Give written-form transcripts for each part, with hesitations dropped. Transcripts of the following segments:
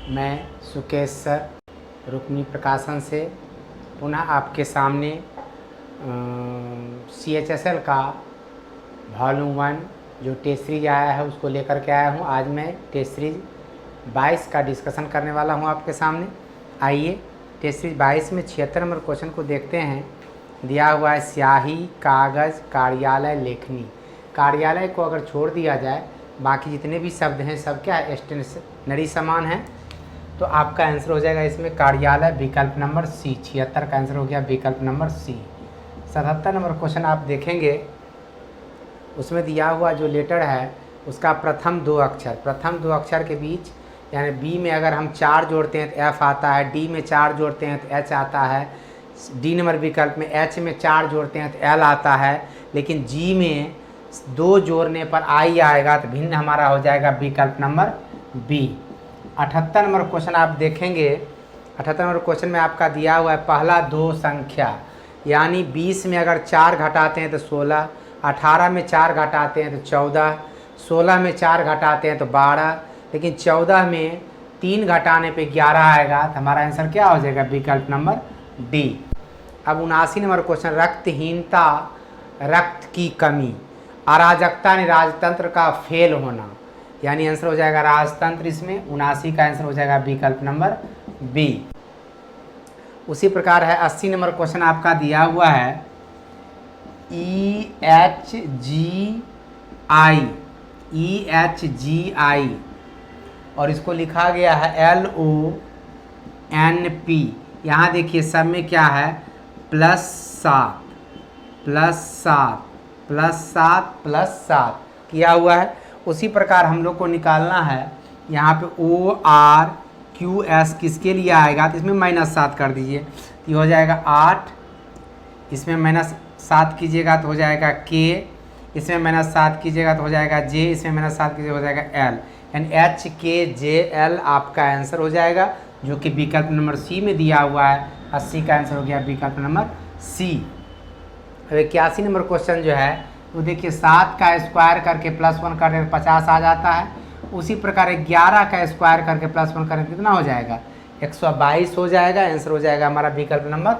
मैं सुकेश सर रुक्मिणी प्रकाशन से पुनः आपके सामने CHSL का वॉल्यूम 1 जो टेस्ट सीरीज आया है उसको लेकर के आया हूँ। आज मैं टेस्ट सीरीज 22 का डिस्कशन करने वाला हूँ आपके सामने। आइए टेस्ट सीरीज 22 में 76 नंबर क्वेश्चन को देखते हैं। दिया हुआ है स्याही, कागज़, कार्यालय, लेखनी। कार्यालय को अगर छोड़ दिया जाए बाकी जितने भी शब्द हैं सब क्या है, स्टेशनरी समान है, तो आपका आंसर हो जाएगा इसमें कार्यालय, विकल्प नंबर सी। 76 का आंसर हो गया विकल्प नंबर सी। 77 नंबर क्वेश्चन आप देखेंगे, उसमें दिया हुआ जो लेटर है उसका प्रथम दो अक्षर के बीच, यानी बी में अगर हम 4 जोड़ते हैं तो एफ आता है, डी में 4 जोड़ते हैं तो एच आता है, डी नंबर विकल्प में एच में 4 जोड़ते हैं तो एल आता है, लेकिन जी में 2 जोड़ने पर आई आएगा, तो भिन्न हमारा हो जाएगा विकल्प नंबर बी। 78 नंबर क्वेश्चन आप देखेंगे। 78 नंबर क्वेश्चन में आपका दिया हुआ है पहला दो संख्या, यानी 20 में अगर 4 घटाते हैं तो 16, 18 में 4 घटाते हैं तो 14, 16 में 4 घटाते हैं तो 12, लेकिन 14 में 3 घटाने पे 11 आएगा, तो हमारा आंसर क्या हो जाएगा विकल्प नंबर डी। अब 79 नंबर क्वेश्चन, रक्तहीनता, रक्त की कमी, अराजकता यानी राजतंत्र का फेल होना, यानी आंसर हो जाएगा राजतंत्र। इसमें 79 का आंसर हो जाएगा विकल्प नंबर बी। उसी प्रकार है 80 नंबर क्वेश्चन आपका दिया हुआ है EHGI और इसको लिखा गया है LONP। यहाँ देखिए सब में क्या है +7 किया हुआ है। उसी प्रकार हम लोग को निकालना है यहाँ पे ORQS किसके लिए आएगा, तो इसमें -7 कर दीजिए, तो ये हो जाएगा 8, इसमें -7 कीजिएगा तो हो जाएगा K, इसमें -7 कीजिएगा तो हो जाएगा J, इसमें -7 कीजिएगा हो जाएगा L, यानी HKJL आपका आंसर हो जाएगा, जो कि विकल्प नंबर सी में दिया हुआ है। 80 का आंसर हो गया विकल्प नंबर सी। अब 81 नंबर क्वेश्चन जो है तो देखिए 7 का स्क्वायर करके +1 करने पर 50 आ जाता है। उसी प्रकार 11 का स्क्वायर करके +1 करने पर कितना हो जाएगा 122 हो जाएगा। आंसर हो जाएगा हमारा विकल्प नंबर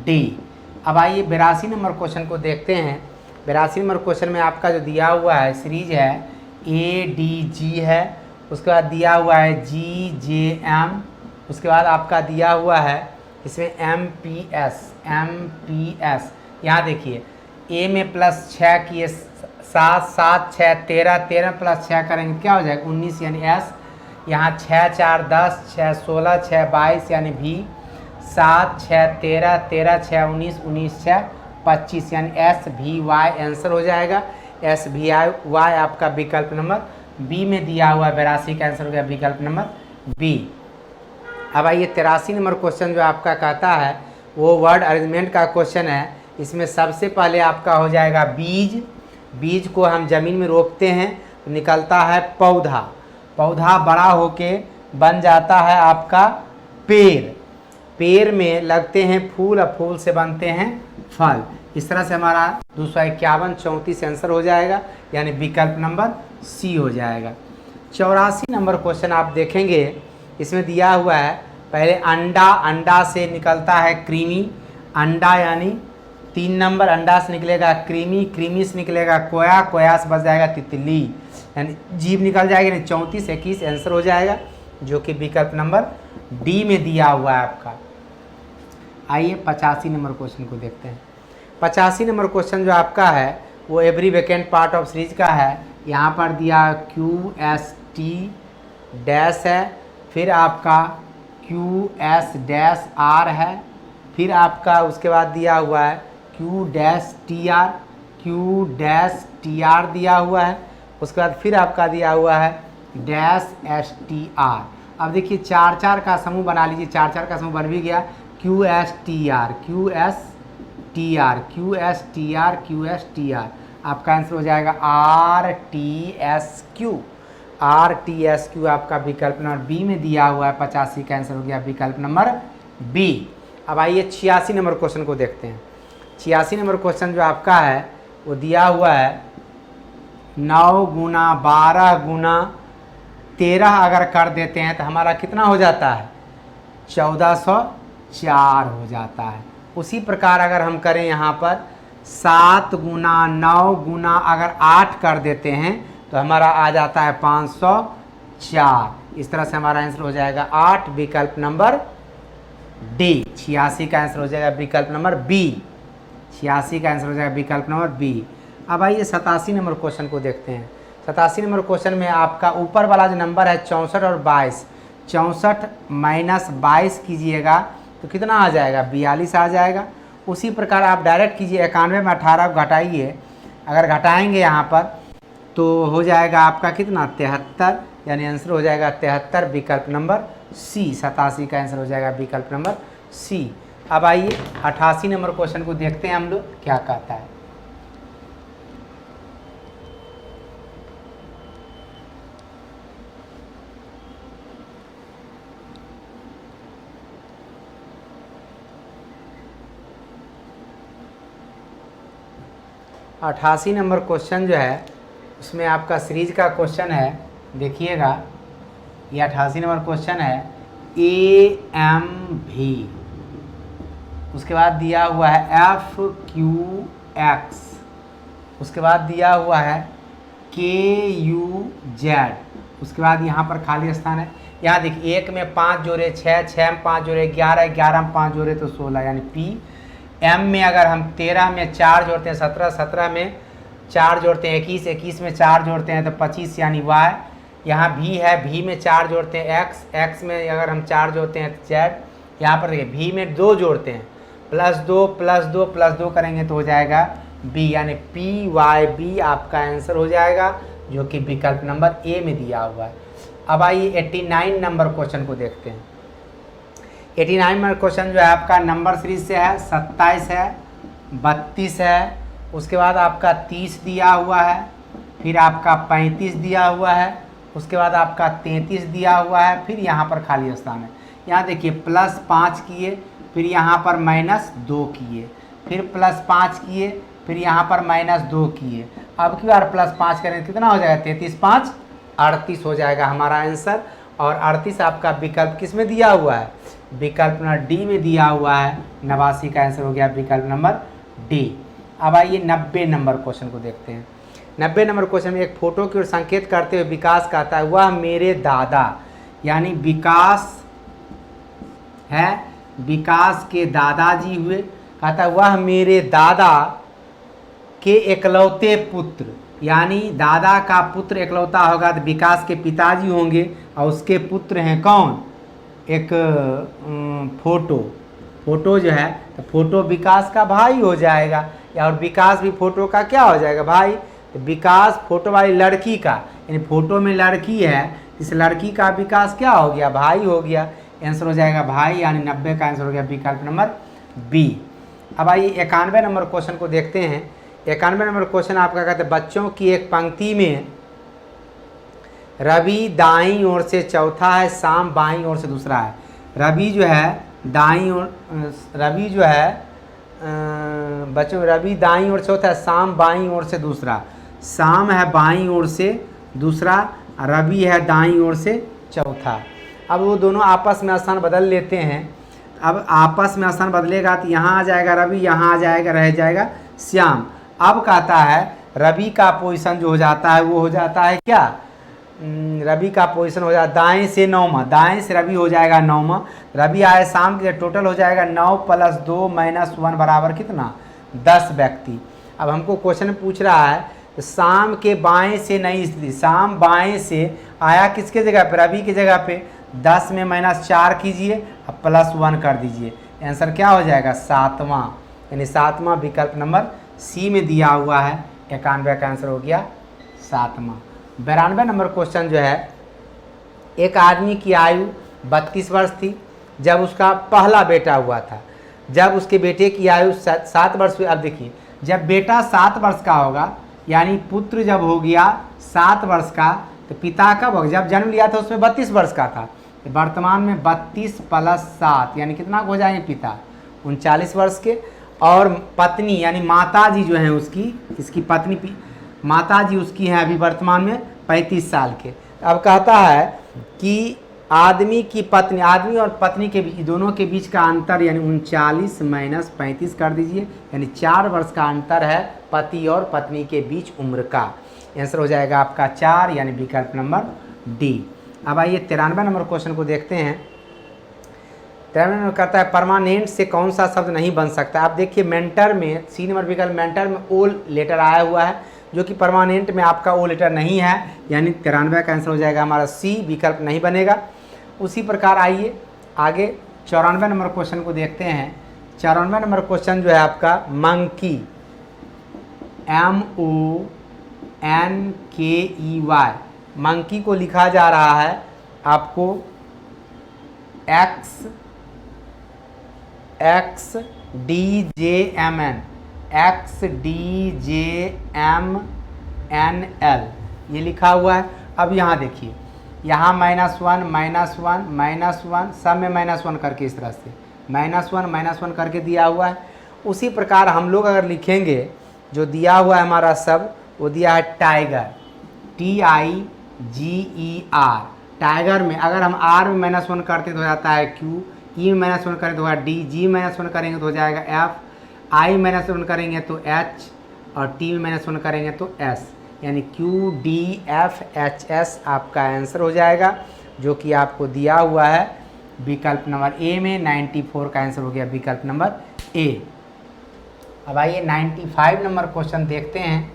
डी। अब आइए 82 नंबर क्वेश्चन को देखते हैं। 82 नंबर क्वेश्चन में आपका जो दिया हुआ है सीरीज है ADG है, उसके बाद दिया हुआ है GJM, उसके बाद आपका दिया हुआ है इसमें MPS। यहाँ देखिए ए में +6 किए 7, 7, 6, 13, 13 + 6 करेंगे क्या हो जाएगा 19 यानी S। यहाँ 6, 4, 10, 6, 16, 6, 22 यानी V, 7, 6, 13, 13, 6, 19, 19, 6, 25 यानी SVY आंसर हो जाएगा। SVY आपका विकल्प नंबर बी में दिया हुआ है। 82 का आंसर हो गया विकल्प नंबर बी। अब आइए 83 नंबर क्वेश्चन जो आपका कहता है वो वर्ड अरेंजमेंट का क्वेश्चन है। इसमें सबसे पहले आपका हो जाएगा बीज। बीज को हम ज़मीन में रोपते हैं तो निकलता है पौधा, पौधा बड़ा होके बन जाता है आपका पेड़, पेड़ में लगते हैं फूल और फूल से बनते हैं फल। इस तरह से हमारा 251 34 आंसर हो जाएगा, यानी विकल्प नंबर सी हो जाएगा। 84 नंबर क्वेश्चन आप देखेंगे, इसमें दिया हुआ है पहले अंडा, अंडा से निकलता है क्रीमी, अंडा यानी 3 नंबर, अंडा से निकलेगा क्रीमी, क्रीमी से निकलेगा कोया, कोया से बच जाएगा तितली, यानी जीभ निकल जाएगी, यानी 34 21 आंसर हो जाएगा, जो कि विकल्प नंबर डी में दिया हुआ है आपका। आइए 85 नंबर क्वेश्चन को देखते हैं। 85 नंबर क्वेश्चन जो आपका है वो every vacant part of series का है। यहाँ पर दिया QST डैश है, फिर आपका QS-R है, फिर आपका उसके बाद दिया हुआ है Q-TR दिया हुआ है, उसके बाद फिर आपका दिया हुआ है -STR। अब देखिए 4 का समूह बना लीजिए, 4 का समूह बन भी गया। QSTR आपका आंसर हो जाएगा RTSQ आपका विकल्प नंबर बी में दिया हुआ है। 85 का आंसर हो गया विकल्प नंबर बी। अब आइए 86 नंबर क्वेश्चन को देखते हैं। 86 नंबर क्वेश्चन जो आपका है वो दिया हुआ है 9 × 12 × 13 अगर कर देते हैं तो हमारा कितना हो जाता है, 1404 हो जाता है। उसी प्रकार अगर हम करें यहाँ पर 7 गुना 9 गुना अगर 8 कर देते हैं तो हमारा आ जाता है 504। इस तरह से हमारा आंसर हो जाएगा 8, विकल्प नंबर डी। 86 का आंसर हो जाएगा विकल्प नंबर बी। 86 का आंसर हो जाएगा विकल्प नंबर बी। अब आइए 87 नंबर क्वेश्चन को देखते हैं। 87 नंबर क्वेश्चन में आपका ऊपर वाला जो नंबर है 64 और 22, 64 माइनस 22 कीजिएगा तो कितना आ जाएगा, 42 आ जाएगा। उसी प्रकार आप डायरेक्ट कीजिए, 91 में 18 घटाइए, अगर घटाएंगे यहाँ पर तो हो जाएगा आपका कितना, 73, यानी आंसर हो जाएगा 73, विकल्प नंबर सी। 87 का आंसर हो जाएगा विकल्प नंबर सी। अब आइए 88 नंबर क्वेश्चन को देखते हैं हम लोग क्या कहता है। अट्ठासी नंबर क्वेश्चन जो है उसमें आपका सीरीज का क्वेश्चन है, देखिएगा ये 88 नंबर क्वेश्चन है। AMV, उसके बाद दिया हुआ है FQX, उसके बाद दिया हुआ है KUZ, उसके बाद यहाँ पर खाली स्थान है। यहाँ देखिए 1 में 5 जोड़े 6, 6 में 5 जोड़े 11, 11 में 5 जोड़े तो 16, यानी P। M में अगर हम 13 में 4 जोड़ते हैं 17, 17 में 4 जोड़ते हैं 21, 21 में 4 जोड़ते हैं तो 25, यानी Y। यहाँ V है, V में 4 जोड़ते हैं X, X में अगर हम 4 जोड़ते हैं तो Z। यहाँ पर देखिए V में 2 जोड़ते हैं, +2 +2 +2 करेंगे तो हो जाएगा B, यानी PYB आपका आंसर हो जाएगा, जो कि विकल्प नंबर ए में दिया हुआ है। अब आइए 89 नंबर क्वेश्चन को देखते हैं। 89 नंबर क्वेश्चन जो है आपका नंबर सीरीज से है, 27 है, 32 है, उसके बाद आपका 30 दिया हुआ है, फिर आपका 35 दिया हुआ है, उसके बाद आपका 33 दिया हुआ है, फिर यहाँ पर खाली स्थान है। यहाँ देखिए +5 किए, फिर यहाँ पर -2 किए, फिर +5 किए, फिर यहाँ पर -2 किए। अब की बार +5 करें कितना हो जाएगा, 33 5 38 हो जाएगा हमारा आंसर। और 38 आपका विकल्प किस में दिया हुआ है, विकल्प नंबर डी में दिया हुआ है। 89 का आंसर हो गया विकल्प नंबर डी। अब आइए 90 नंबर क्वेश्चन को देखते हैं। 90 नंबर क्वेश्चन में एक फोटो की ओर संकेत करते हुए विकास कहता है वह मेरे दादा, यानी विकास है, विकास के दादाजी हुए। कहता है वह मेरे दादा के एकलौते पुत्र, यानी दादा का पुत्र एकलौता होगा तो विकास के पिताजी होंगे, और उसके पुत्र हैं कौन, एक फोटो जो है तो फोटो विकास का भाई हो जाएगा, या और विकास भी फोटो का क्या हो जाएगा, भाई। तो विकास फोटो वाली लड़की का, यानी फोटो में लड़की है, इस लड़की का विकास क्या हो गया, भाई हो गया। आंसर हो जाएगा भाई, यानी 90 का आंसर हो गया विकल्प नंबर बी। अब आइए 91 नंबर क्वेश्चन को देखते हैं। 91 नंबर क्वेश्चन आपका कहते हैं बच्चों की एक पंक्ति में रवि दाईं ओर से चौथा है, शाम बाईं ओर से दूसरा है। रवि जो है दाईं ओर, रवि जो है बच्चों रवि दाईं ओर से चौथा है, शाम बाईं ओर से दूसरा। शाम है बाईं ओर से दूसरा, रवि है दाईं ओर से चौथा। अब वो दोनों आपस में स्थान बदल लेते हैं। अब आपस में स्थान बदलेगा तो यहाँ आ जाएगा रवि, यहाँ आ जाएगा, रह जाएगा श्याम। अब कहता है रवि का पोजीशन जो हो जाता है वो हो जाता है क्या, रवि का पोजीशन हो जाता है दाएं से 9वां, दाएं से रवि हो जाएगा 9वां। रवि आए शाम के टोटल हो जाएगा 9 + 2 - 1 बराबर कितना, 10 व्यक्ति। अब हमको क्वेश्चन पूछ रहा है तो शाम के बाएं से नई स्थिति, शाम बाएं से आया किसके जगह पे, रवि की जगह पे। 10 में -4 कीजिए, अब +1 कर दीजिए, आंसर क्या हो जाएगा 7वां, यानी 7वां विकल्प नंबर सी में दिया हुआ है। 91 का आंसर हो गया 7वां। 92 नंबर क्वेश्चन जो है, एक आदमी की आयु 32 वर्ष थी जब उसका पहला बेटा हुआ था। जब उसके बेटे की आयु 7 वर्ष हुई। अब देखिए जब बेटा 7 वर्ष का होगा, यानी पुत्र जब हो गया 7 वर्ष का, तो पिता कब होगा, जब जन्म लिया था उसमें 32 वर्ष का था, तो वर्तमान में 32 + 7 यानी कितना हो जाएंगे पिता, 39 वर्ष के। और पत्नी यानी माता जी जो हैं उसकी, इसकी पत्नी माता जी उसकी हैं अभी वर्तमान में 35 साल के। अब कहता है कि आदमी की पत्नी, आदमी और पत्नी के बीच, दोनों के बीच का अंतर यानी 39 माइनस 35 कर दीजिए, यानी 4 वर्ष का अंतर है पति और पत्नी के बीच उम्र का। आंसर हो जाएगा आपका 4, यानी विकल्प नंबर डी। अब आइए 93 नंबर क्वेश्चन को देखते हैं। 93 नंबर कहता है परमानेंट से कौन सा शब्द नहीं बन सकता। आप देखिए मेंटर में, सी नंबर विकल्प मेंटर में ओ लेटर आया हुआ है, जो कि परमानेंट में आपका ओ लेटर नहीं है, यानी 93 का आंसर हो जाएगा हमारा सी, विकल्प नहीं बनेगा। उसी प्रकार आइए आगे 94 नंबर क्वेश्चन को देखते हैं। 94 नंबर क्वेश्चन जो है आपका मंकी, MONKEY, मंकी को लिखा जा रहा है आपको XDJMN ये लिखा हुआ है। अब यहाँ देखिए, यहाँ -1 सब में -1 करके, इस तरह से -1 करके दिया हुआ है। उसी प्रकार हम लोग अगर लिखेंगे, जो दिया हुआ है हमारा शब्द, वो दिया है टाइगर, TIGER। टाइगर में अगर हम R में -1 करते तो हो जाता है Q, E में -1 करें तो होगा D, G में -1 करेंगे तो हो जाएगा F, I में -1 करेंगे तो H, और T में -1 करेंगे तो S, यानी QDFHS आपका आंसर हो जाएगा, जो कि आपको दिया हुआ है विकल्प नंबर ए में। 94 का आंसर हो गया विकल्प नंबर ए। अब आइए 95 नंबर क्वेश्चन देखते हैं।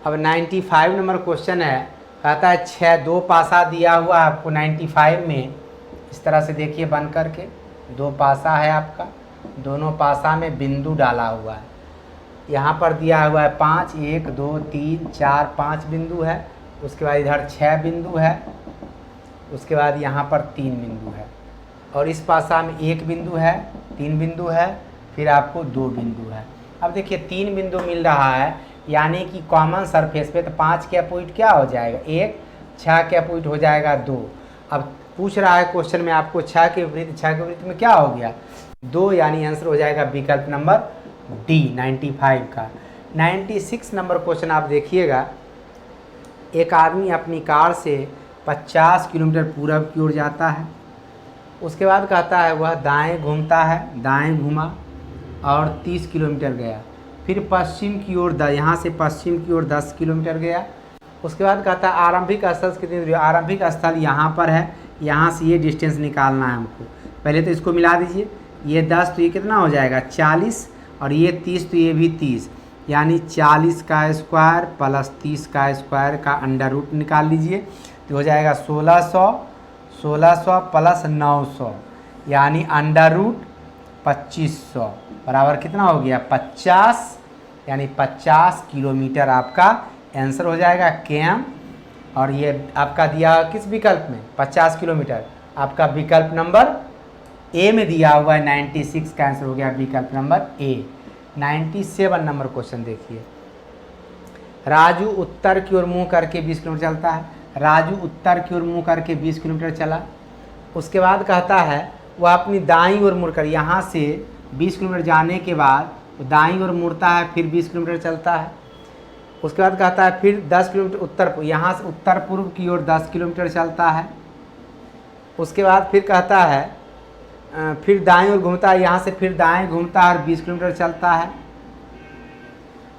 अब 95 नंबर क्वेश्चन है, कहता है 6 दो पासा दिया हुआ आपको 95 में। इस तरह से देखिए बन करके, 2 पासा है आपका, दोनों पासा में बिंदु डाला हुआ है। यहाँ पर दिया हुआ है 5, 1 2 3 4 5 बिंदु है। उसके बाद इधर 6 बिंदु है। उसके बाद यहाँ पर 3 बिंदु है, और इस पासा में 1 बिंदु है, 3 बिंदु है, फिर आपको 2 बिंदु है। अब देखिए 3 बिंदु मिल रहा है, यानी कि कॉमन सरफेस पे, तो 5 के अपोजिट क्या हो जाएगा 1, 6 के अपोजिट हो जाएगा 2। अब पूछ रहा है क्वेश्चन में आपको 6 के विपरीत में क्या हो गया 2, यानी आंसर हो जाएगा विकल्प नंबर डी 95 का। 96 नंबर क्वेश्चन आप देखिएगा। एक आदमी अपनी कार से 50 किलोमीटर पूरब की ओर जाता है। उसके बाद कहता है वह दाएं घूमता है, दाएं घूमा और 30 किलोमीटर गया। फिर पश्चिम की ओर, यहाँ से पश्चिम की ओर 10 किलोमीटर गया। उसके बाद कहता है आरंभिक स्थल से कितनी दूरी, आरंभिक स्थल यहाँ पर है, यहाँ से ये डिस्टेंस निकालना है हमको। पहले तो इसको मिला दीजिए, ये 10 तो ये कितना हो जाएगा 40, और ये 30 तो ये भी 30, यानी 40 का स्क्वायर प्लस 30 का स्क्वायर का अंडर रूट निकाल लीजिए, तो हो जाएगा 1600 प्लस 900, यानी अंडर रूट 2500 बराबर कितना हो गया 50, यानी 50 किलोमीटर आपका आंसर हो जाएगा केएम। और ये आपका दिया किस विकल्प में 50 किलोमीटर, आपका विकल्प नंबर ए में दिया हुआ है। 96 का आंसर हो गया विकल्प नंबर ए। 97 नंबर क्वेश्चन देखिए। राजू उत्तर की ओर मुंह करके 20 किलोमीटर चलता है। राजू उत्तर की ओर मुंह करके 20 किलोमीटर चला। उसके बाद कहता है वह अपनी दाईं ओर मुड़कर, यहाँ से 20 किलोमीटर जाने के बाद दाईं ओर मुड़ता है, फिर 20 किलोमीटर चलता है। उसके बाद कहता है फिर 10 किलोमीटर उत्तर, यहाँ से उत्तर पूर्व की ओर 10 किलोमीटर चलता है। उसके बाद फिर कहता है फिर दाईं ओर घूमता है, यहाँ से फिर दाएं घूमता है और 20 किलोमीटर चलता है।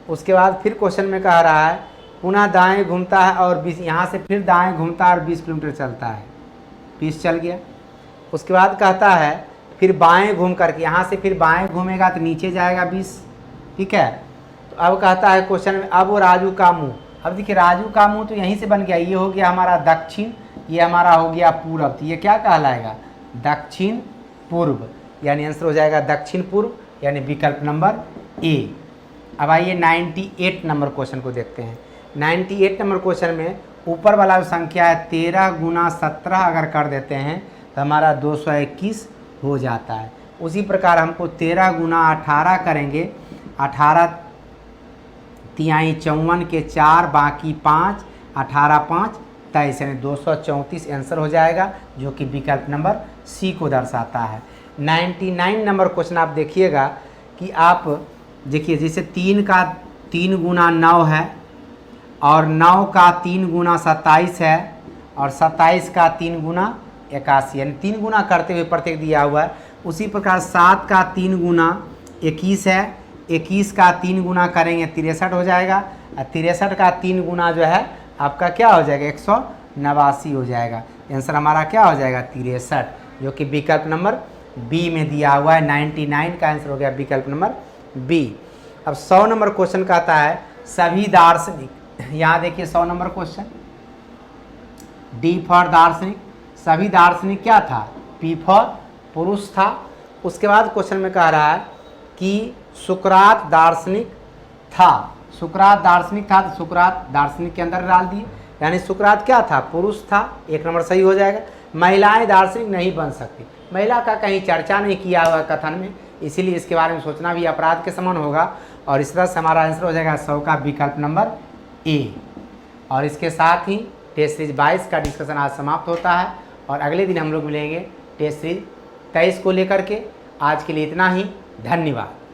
उसके बाद फिर क्वेश्चन में कह रहा है पुनः दाएं घूमता है और 20, यहाँ से फिर दाएं घूमता है और 20 किलोमीटर चलता है, 20 चल गया। उसके बाद कहता है फिर बाएं घूम करके, यहाँ से फिर बाएं घूमेगा तो नीचे जाएगा 20, ठीक है। तो अब कहता है क्वेश्चन में अब वो राजू का मुँह, अब देखिए राजू का मुँह तो यहीं से बन गया, ये हो गया हमारा दक्षिण, ये हमारा हो गया पूर्व, तो ये क्या कहलाएगा दक्षिण पूर्व, यानी आंसर हो जाएगा दक्षिण पूर्व, यानी विकल्प नंबर ए। अब आइए 98 नंबर क्वेश्चन को देखते हैं। 98 नंबर क्वेश्चन में ऊपर वाला जो संख्या है 13 गुना 17 अगर कर देते हैं तो हमारा 221 हो जाता है। उसी प्रकार हमको 13 गुना 18 करेंगे, 18 तिहाई 54 के 4 बाकी 5, 18 5 23 यानी 234 आंसर हो जाएगा, जो कि विकल्प नंबर सी को दर्शाता है। 99 नंबर क्वेश्चन आप देखिएगा कि आप देखिए, जैसे 3 का 3 गुना 9 है और 9 का 3 गुना 27 है और 27 का 3 गुना 81, यानी 3 गुना करते हुए प्रत्येक दिया हुआ है। उसी प्रकार 7 का 3 गुना 21 है, 21 का 3 गुना करेंगे 63 हो जाएगा, और 63 का 3 गुना जो है आपका क्या हो जाएगा 189 हो जाएगा। आंसर हमारा क्या हो जाएगा 63, जो कि विकल्प नंबर बी में दिया हुआ है। 99 का आंसर हो गया विकल्प नंबर बी। अब 100 नंबर क्वेश्चन कहता है सभी दार्शनिक, यहाँ देखिए 100 नंबर क्वेश्चन, डी फॉर दार्शनिक, सभी दार्शनिक क्या था, पी फॉर पुरुष था। उसके बाद क्वेश्चन में कह रहा है कि सुकरात दार्शनिक था, सुकरात दार्शनिक था तो सुकरात दार्शनिक के अंदर डाल दिए, यानी सुकरात क्या था, पुरुष था, 1 नंबर सही हो जाएगा। महिलाएं दार्शनिक नहीं बन सकती, महिला का कहीं चर्चा नहीं किया हुआ कथन में, इसीलिए इसके बारे में सोचना भी अपराध के समान होगा। और इस तरह से हमारा आंसर हो जाएगा 100 का विकल्प नंबर ए। और इसके साथ ही टेस्ट सीरीज 22 का डिस्कशन आज समाप्त होता है, और अगले दिन हम लोग मिलेंगे टेस्ट सीरीज 23 को लेकर के। आज के लिए इतना ही, धन्यवाद।